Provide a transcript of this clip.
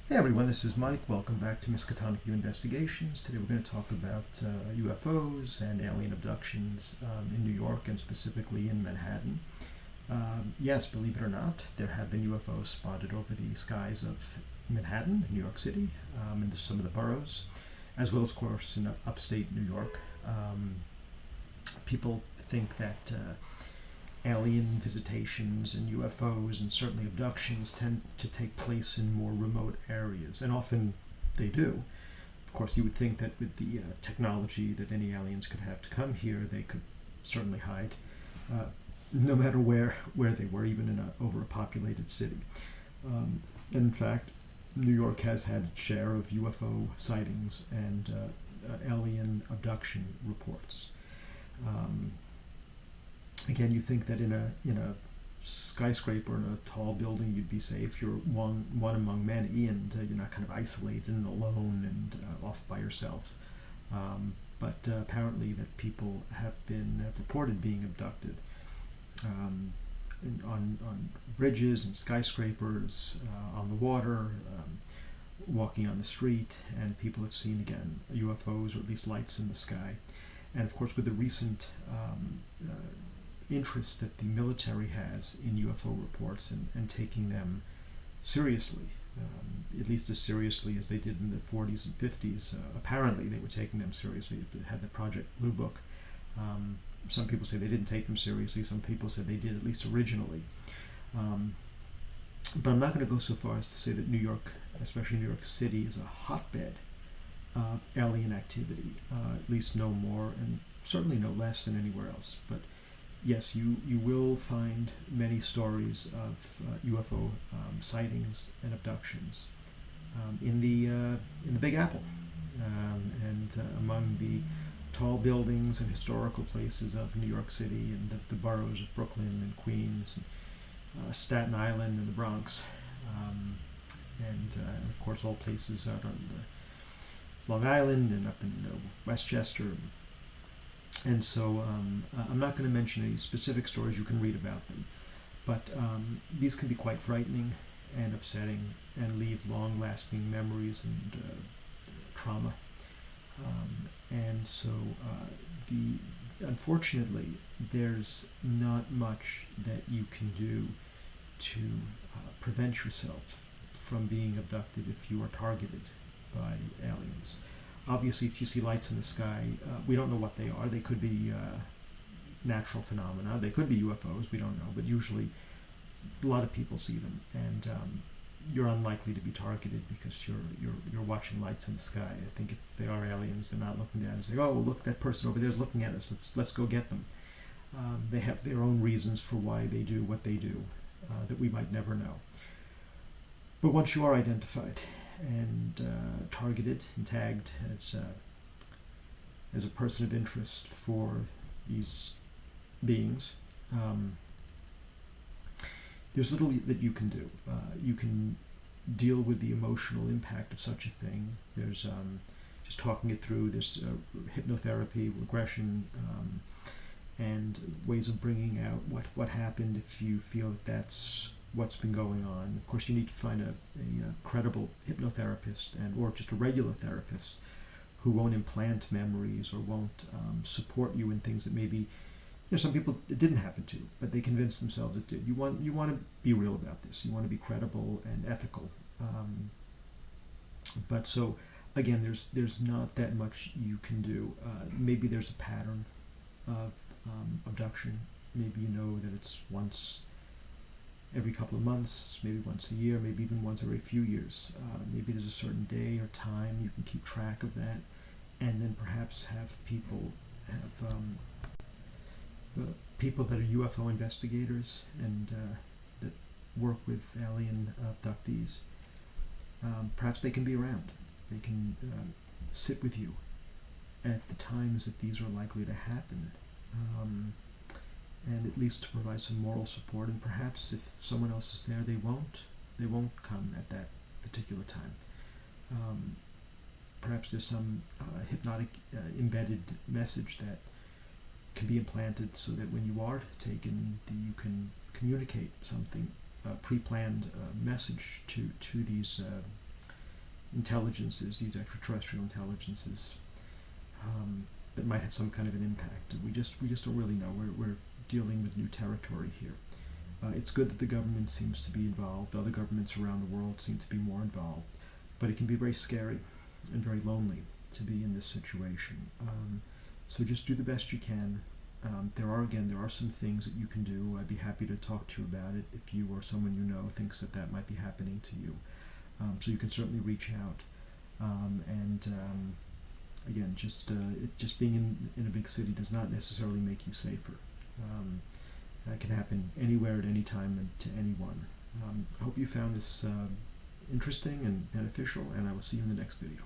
Hey everyone, this is Mike. Welcome back to Miskatonic Investigations. Today we're going to talk about UFOs and alien abductions in New York and specifically in Manhattan. Yes, believe it or not, there have been UFOs spotted over the skies of Manhattan, New York City, and some of the boroughs, as well as, of course, in upstate New York. People think that alien visitations and UFOs and certainly abductions tend to take place in more remote areas, and often they do. Of course, you would think that with the technology that any aliens could have to come here, they could certainly hide, no matter where they were, even in an overpopulated city. In fact, New York has had its share of UFO sightings and alien abduction reports. Again, you think that in a skyscraper in a tall building you'd be safe. You're one among many, and you're not kind of isolated and alone and off by yourself. But apparently, that people have reported being abducted on bridges and skyscrapers, on the water, walking on the street, and people have seen again UFOs or at least lights in the sky. And of course, with the recent interest that the military has in UFO reports and taking them seriously, at least as seriously as they did in the 40s and 50s. Apparently, they were taking them seriously. They had the Project Blue Book. Some people say they didn't take them seriously. Some people said they did, at least originally. But I'm not going to go so far as to say that New York, especially New York City, is a hotbed of alien activity, at least no more and certainly no less than anywhere else. But yes, you will find many stories of UFO sightings and abductions in the Big Apple, and among the tall buildings and historical places of New York City and the boroughs of Brooklyn and Queens, and Staten Island and the Bronx, and of course all places out on Long Island and up in Westchester. And so I'm not going to mention any specific stories. You can read about them. But these can be quite frightening and upsetting and leave long-lasting memories and trauma. And so unfortunately, there's not much that you can do to prevent yourself from being abducted if you are targeted by aliens. Obviously, if you see lights in the sky, we don't know what they are. They could be natural phenomena. They could be UFOs. We don't know. But usually, a lot of people see them, and you're unlikely to be targeted because you're watching lights in the sky. I think if they are aliens, they're not looking down and saying, "Oh, look, that person over there is looking at us. Let's go get them." They have their own reasons for why they do what they do that we might never know. But once you are identified and targeted and tagged as a person of interest for these beings, there's little that you can do. You can deal with the emotional impact of such a thing. There's just talking it through. There's hypnotherapy, regression, and ways of bringing out what happened if you feel that that's what's been going on. Of course, you need to find a credible hypnotherapist or just a regular therapist who won't implant memories or won't support you in things that maybe some people it didn't happen to, but they convinced themselves it did. You want to be real about this. You want to be credible and ethical. But so again, there's not that much you can do. Maybe there's a pattern of abduction. Maybe you know that it's once every couple of months, maybe once a year, maybe even once every few years. Maybe there's a certain day or time you can keep track of that, and then perhaps have people that are UFO investigators and that work with alien abductees. Perhaps they can be around. They can sit with you at the times that these are likely to happen. And at least to provide some moral support, and perhaps if someone else is there, they won't come at that particular time. Perhaps there's some hypnotic embedded message that can be implanted so that when you are taken, you can communicate something, pre-planned message to these intelligences, these extraterrestrial intelligences, that might have some kind of an impact. We just don't really know. We're dealing with new territory here. It's good that the government seems to be involved. Other governments around the world seem to be more involved, but it can be very scary and very lonely to be in this situation. So just do the best you can. There are some things that you can do. I'd be happy to talk to you about it if you or someone you know thinks that might be happening to you. So you can certainly reach out. Again, just being in a big city does not necessarily make you safer. That can happen anywhere at any time and to anyone. I hope you found this interesting and beneficial, and I will see you in the next video.